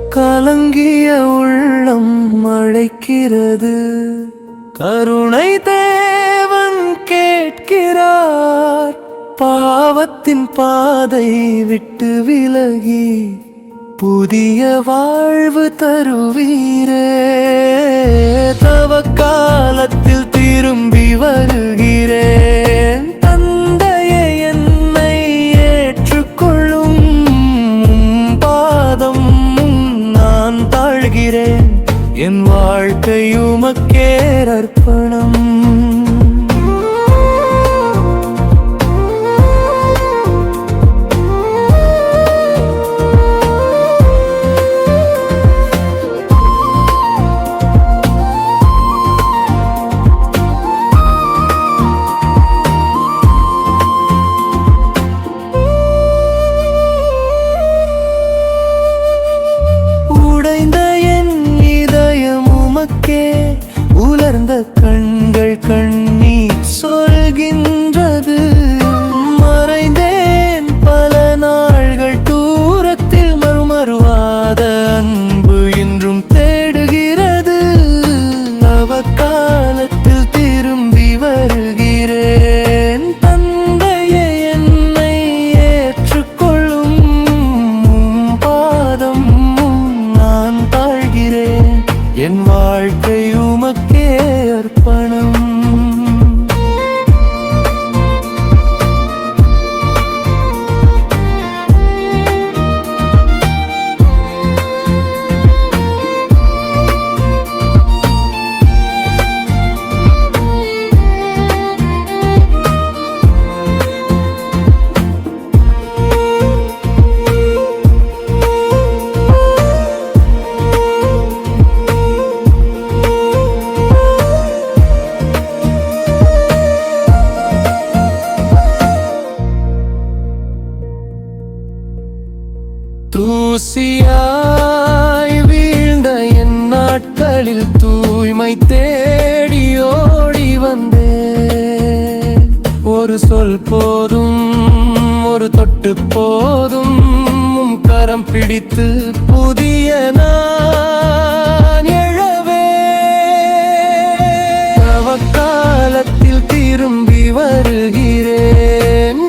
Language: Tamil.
கலங்கிய உள்ளம் அழைக்கிறது. கருணை தேவன் கேட்கிறார். பாவத்தின் பாதை விட்டு விலகி புதிய வாழ்வு தருவீரே. தவக்காலத்தில் திரும்பி வருகிறேன். தந்தையே, என்னை ஏற்றுக்கொள்ளும். பாதம் நான் தாழ்கிறேன். என் வாழ்க்கை உமக்கே அர்ப்பணம். உலர்ந்த கண்கள் கண்ணீர் சொல்கின்றது. மறைந்தேன் பல நாள்கள் தூரத்தில். மறுமருவாத அன்பு இன்றும் தேடுகிறது. அவகாலத்தில் திரும்பி வருகிறேன். தந்தையே, என்னை ஏற்றுக்கொள்ளும். பாதம் நான் தாழ்கிறேன். என் வாழ்க்கை உமக்கே அர்ப்பணம். தூசியாய் வீழ்ந்த என் நாட்களில் தூய்மை தேடி ஓடி வந்தேன். ஒரு சொல் போதும், ஒரு தொட்டு போதும். கரம் பிடித்து புதிய நான் எழவே. அவகாலத்தில் திரும்பி வருகிறேன்.